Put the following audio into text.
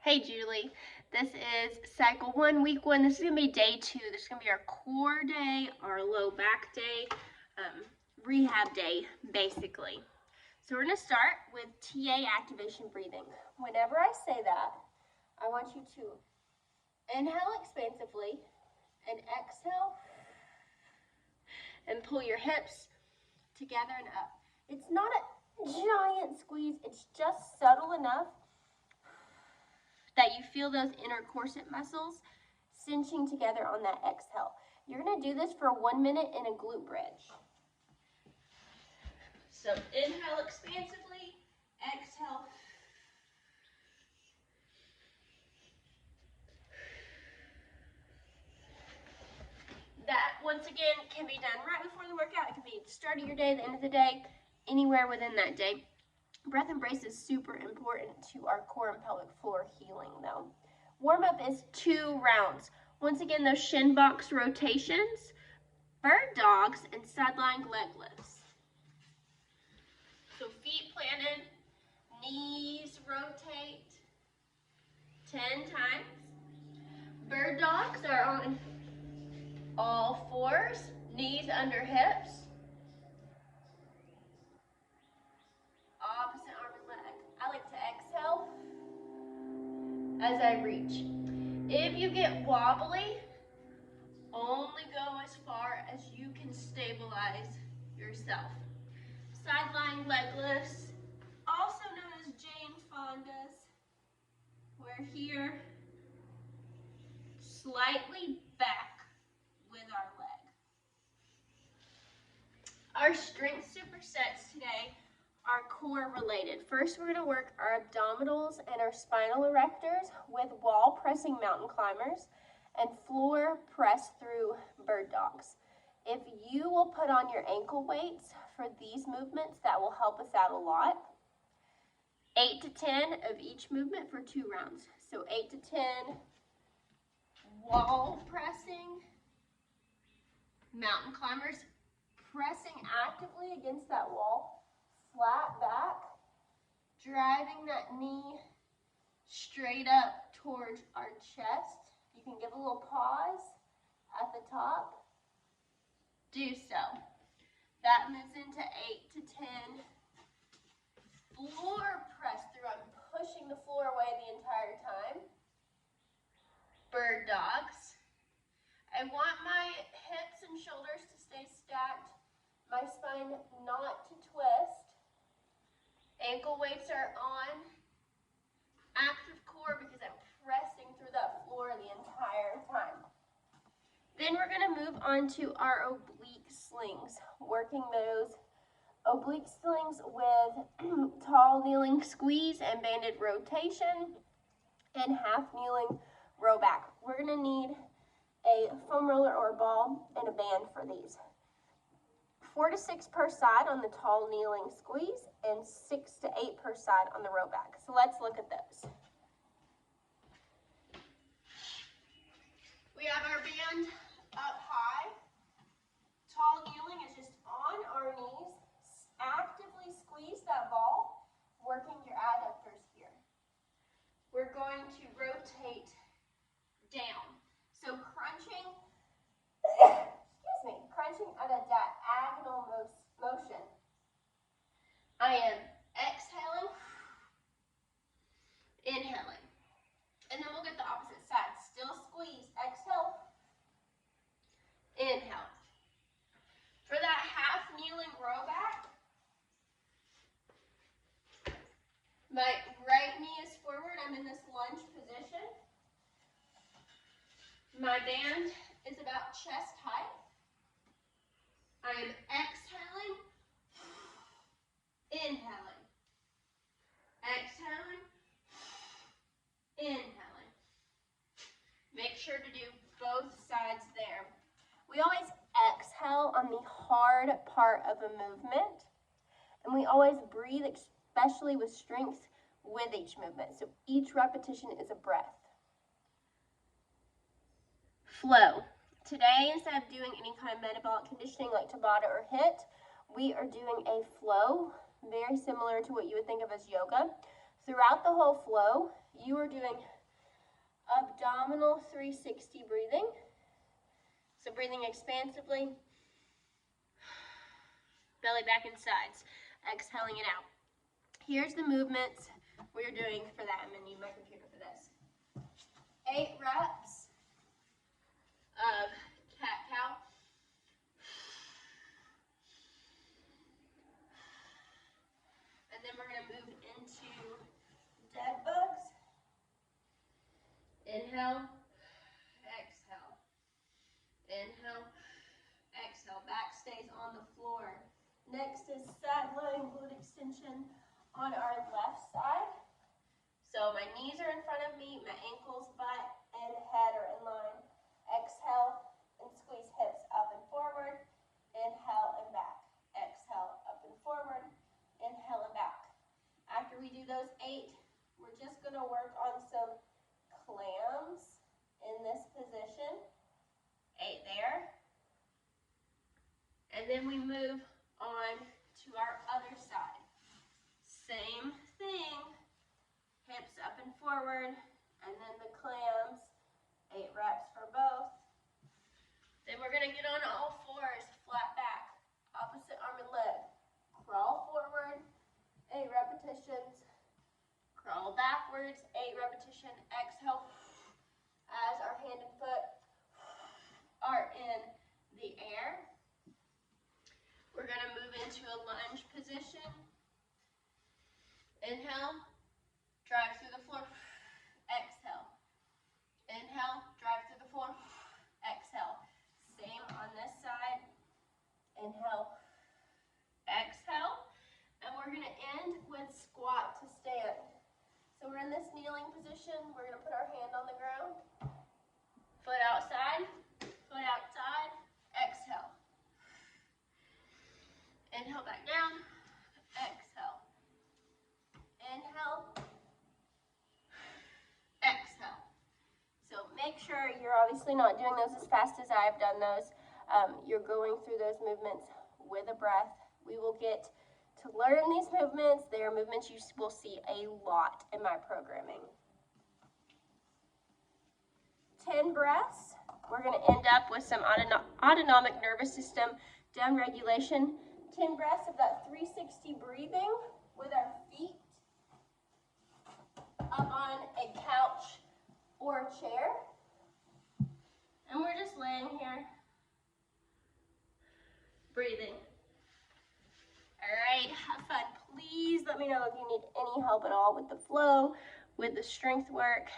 Hey Julie, this is cycle 1, week 1. This is going to be day 2. This is going to be our core day, our low back day, rehab day, basically. So we're going to start with TA activation breathing. Whenever I say that, I want you to inhale expansively and exhale and pull your hips together and up. It's not a giant squeeze, it's just subtle enough that you feel those inner corset muscles cinching together on that exhale. You're going to do this for 1 minute in a glute bridge. So inhale expansively, exhale. That, once again, can be done right before the workout. It can be at the start of your day, the end of the day, anywhere within that day. Breath embrace is super important to our core and pelvic floor healing, though. Warm-up is 2 rounds. Once again, those shin box rotations, bird dogs, and side-lying leg lifts. So feet planted, knees rotate 10 times. Bird dogs are on all fours, knees under hips. Opposite arm and leg. I like to exhale as I reach. If you get wobbly, only go as far as you can stabilize yourself. Side-lying leg lifts, also known as Jane Fonda's. We're here slightly back with our leg. Our strength supersets today are core related. First, we're going to work our abdominals and our spinal erectors with wall pressing mountain climbers and floor press through bird dogs. If you will put on your ankle weights for these movements, that will help us out a lot. 8 to 10 of each movement for 2 rounds. So 8 to 10 wall pressing, mountain climbers, pressing actively against that wall, flat back, driving that knee straight up towards our chest. You can give a little pause at the top. Do so. That moves into 8 to 10 floor press through. I'm pushing the floor away the entire time. Bird dogs. I want my hips and shoulders to stay stacked, my spine not to twist. Ankle weights are on. Active core because I'm pressing through that floor the entire time. Then we're going to move on to our oblique slings, working those oblique slings with tall kneeling squeeze and banded rotation and half kneeling row back. We're going to need a foam roller or a ball and a band for these. 4 to 6 per side on the tall kneeling squeeze and 6 to 8 per side on the row back. So let's look at those. We have our band up high. Tall kneeling is just on our knees. Actively squeeze that ball, working your adductors here. We're going to rotate down. So crunching, crunching at a diagonal motion. I am exhaling, inhaling. And then we'll get the opposite side. Still squeeze, exhale, inhale. For that half kneeling row back, my right knee is forward. I'm in this lunge position. My band is about chest height. I am exhaling, inhaling, exhaling, inhaling. Make sure to do both sides there. We always exhale on the hard part of a movement, and we always breathe, especially with strength, with each movement. So each repetition is a breath. Flow. Today, instead of doing any kind of metabolic conditioning like Tabata or HIIT, we are doing a flow, very similar to what you would think of as yoga. Throughout the whole flow, you are doing abdominal 360 breathing. So breathing expansively, belly back and sides, exhaling it out. Here's the movements we're doing for that. I'm going to need my computer for this. 8 reps of cat-cow. And then we're going to move into dead bugs. Inhale, exhale. Inhale, exhale. Back stays on the floor. Next is side lying glute extension on our left side. So my knees are in front of me, my ankles, butt, and head are in line. Exhale and squeeze hips up and forward. Inhale and back. Exhale, up and forward. Inhale and back. After we do those 8, we're just going to work on some clams in this position. 8 there. And then we move on to our other side. Same thing. Hips up and forward, and then the clams, 8 reps for both. Then we're gonna get on all fours, flat back, opposite arm and leg. Crawl forward, 8 repetitions. Crawl backwards, 8 repetition. Exhale as our hand and foot are in the air. We're gonna move into a lunge position. Inhale. Drive through the floor, exhale. Inhale, drive through the floor, exhale. Same on this side. Inhale, exhale. And we're going to end with squat to stand. So we're in this kneeling position. We're going to put our hand on the ground. Foot outside, exhale. Inhale back down, exhale. Inhale. Exhale. So make sure you're obviously not doing those as fast as I've done those. You're going through those movements with a breath. We will get to learn these movements. They are movements you will see a lot in my programming. 10 breaths. We're going to end up with some autonomic nervous system down regulation. 10 breaths of that 360 breathing with our feet up on a couch or a chair. And we're just laying here, breathing. All right, have fun. Please let me know if you need any help at all with the flow, with the strength work.